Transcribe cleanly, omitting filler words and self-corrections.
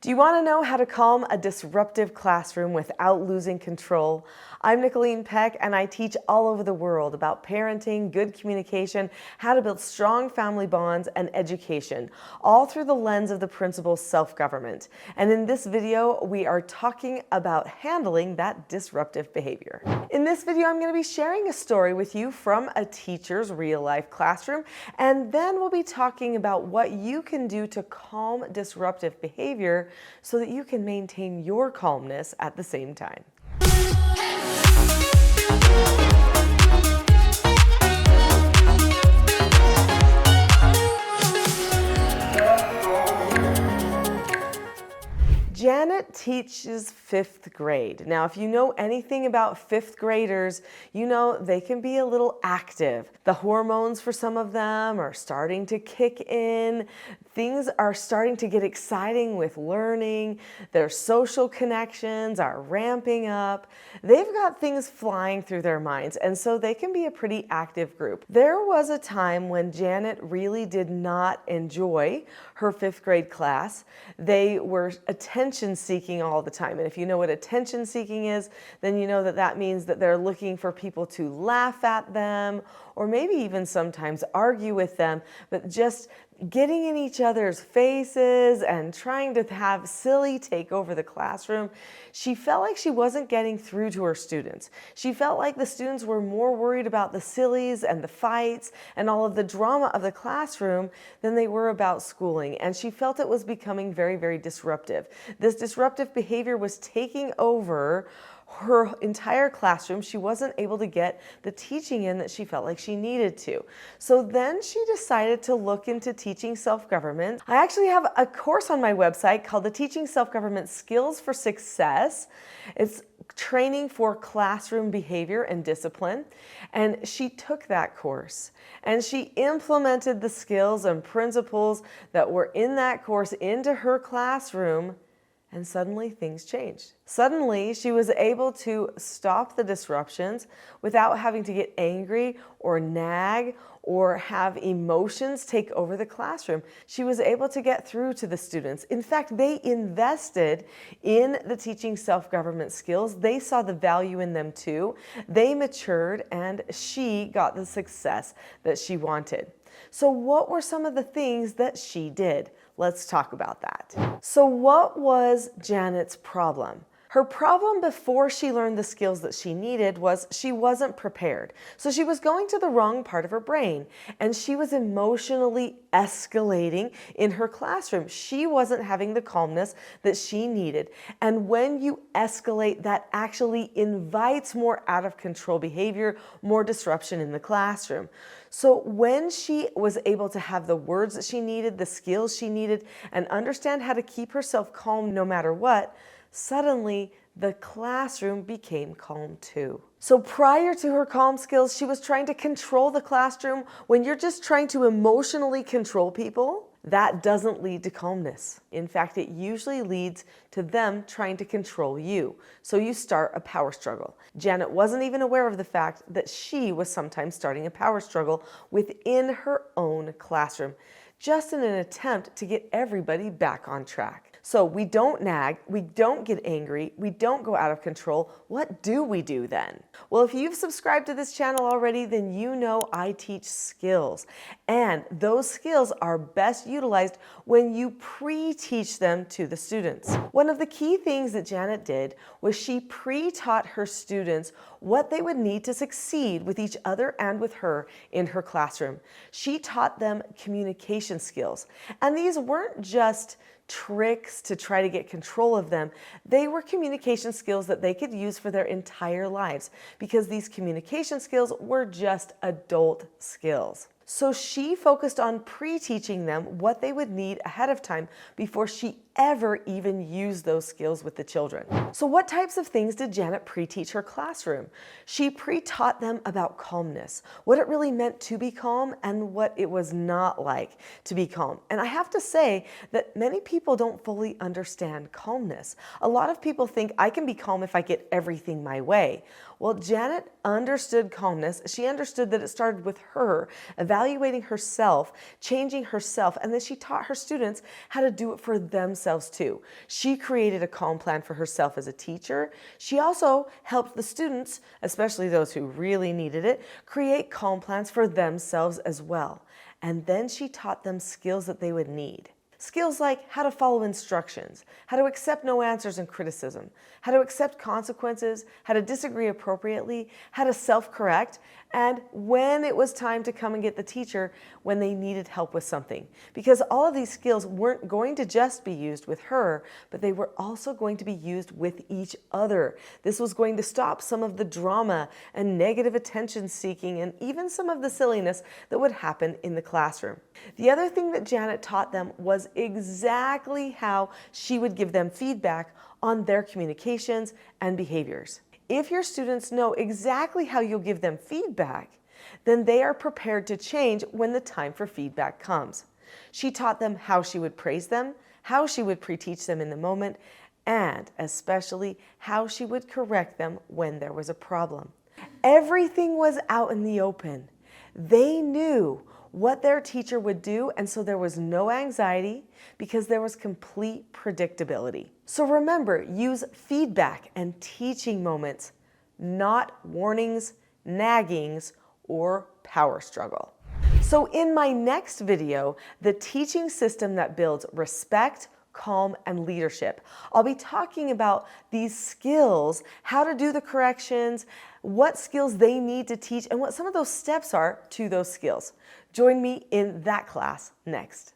Do you want to know how to calm a disruptive classroom without losing control? I'm Nicholeen Peck, and I teach all over the world about parenting, good communication, how to build strong family bonds, and education, all through the lens of the principle self-government. And in this video, we are talking about handling that disruptive behavior. In this video, I'm going to be sharing a story with you from a teacher's real-life classroom, and then we'll be talking about what you can do to calm disruptive behavior so that you can maintain your calmness at the same time. Janet teaches 5th grade. Now, if you know anything about 5th graders, you know they can be a little active. The hormones for some of them are starting to kick in. Things are starting to get exciting with learning. Their social connections are ramping up. They've got things flying through their minds, and so they can be a pretty active group. There was a time when Janet really did not enjoy her 5th grade class. They were attention-seeking all the time. And if you know what attention-seeking is, then you know that that means that they're looking for people to laugh at them, or maybe even sometimes argue with them, but just getting in each other's faces and trying to have silly take over the classroom. She felt like she wasn't getting through to her students. She felt like the students were more worried about the sillies and the fights and all of the drama of the classroom than they were about schooling. And she felt it was becoming very, very disruptive. This disruptive behavior was taking over her entire classroom. She wasn't able to get the teaching in that she felt like she needed to. So then she decided to look into teaching self-government. I actually have a course on my website called the Teaching Self-Government Skills for Success. It's training for classroom behavior and discipline. And she took that course and she implemented the skills and principles that were in that course into her classroom. And suddenly things changed. Suddenly she was able to stop the disruptions without having to get angry or nag or have emotions take over the classroom. She was able to get through to the students. In fact, they invested in the teaching self-government skills. They saw the value in them too. They matured and she got the success that she wanted. So what were some of the things that she did? Let's talk about that. So what was Janet's problem? Her problem before she learned the skills that she needed was she wasn't prepared. So she was going to the wrong part of her brain and she was emotionally escalating in her classroom. She wasn't having the calmness that she needed. And when you escalate, that actually invites more out of control behavior, more disruption in the classroom. So when she was able to have the words that she needed, the skills she needed, and understand how to keep herself calm no matter what, suddenly the classroom became calm too. So prior to her calm skills, she was trying to control the classroom. When you're just trying to emotionally control people, that doesn't lead to calmness. In fact, it usually leads to them trying to control you. So you start a power struggle. Janet wasn't even aware of the fact that she was sometimes starting a power struggle within her own classroom, just in an attempt to get everybody back on track. So we don't nag, we don't get angry, we don't go out of control. What do we do then? Well, if you've subscribed to this channel already, then you know I teach skills. And those skills are best utilized when you pre-teach them to the students. One of the key things that Janet did was she pre-taught her students what they would need to succeed with each other and with her in her classroom. She taught them communication skills. And these weren't just tricks to try to get control of them. They were communication skills that they could use for their entire lives because these communication skills were just adult skills. So she focused on pre-teaching them what they would need ahead of time before she ever even used those skills with the children. So what types of things did Janet pre-teach her classroom? She pre-taught them about calmness, what it really meant to be calm and what it was not like to be calm. And I have to say that many people don't fully understand calmness. A lot of people think I can be calm if I get everything my way. Well, Janet understood calmness. She understood that it started with her evaluating herself, changing herself, and then she taught her students how to do it for themselves themselves too. She created a calm plan for herself as a teacher. She also helped the students, especially those who really needed it, create calm plans for themselves as well. And then she taught them skills that they would need. Skills like how to follow instructions, how to accept no answers and criticism, how to accept consequences, how to disagree appropriately, how to self-correct, and when it was time to come and get the teacher when they needed help with something. Because all of these skills weren't going to just be used with her, but they were also going to be used with each other. This was going to stop some of the drama and negative attention seeking and even some of the silliness that would happen in the classroom. The other thing that Janet taught them was exactly how she would give them feedback on their communications and behaviors. If your students know exactly how you'll give them feedback, then they are prepared to change when the time for feedback comes. She taught them how she would praise them, how she would pre-teach them in the moment, and especially how she would correct them when there was a problem. Everything was out in the open. They knew what their teacher would do, and so there was no anxiety because there was complete predictability. So remember, use feedback and teaching moments, not warnings, naggings, or power struggle. So in my next video, the teaching system that builds respect, calm, and leadership, I'll be talking about these skills, how to do the corrections, what skills they need to teach, and what some of those steps are to those skills. Join me in that class next.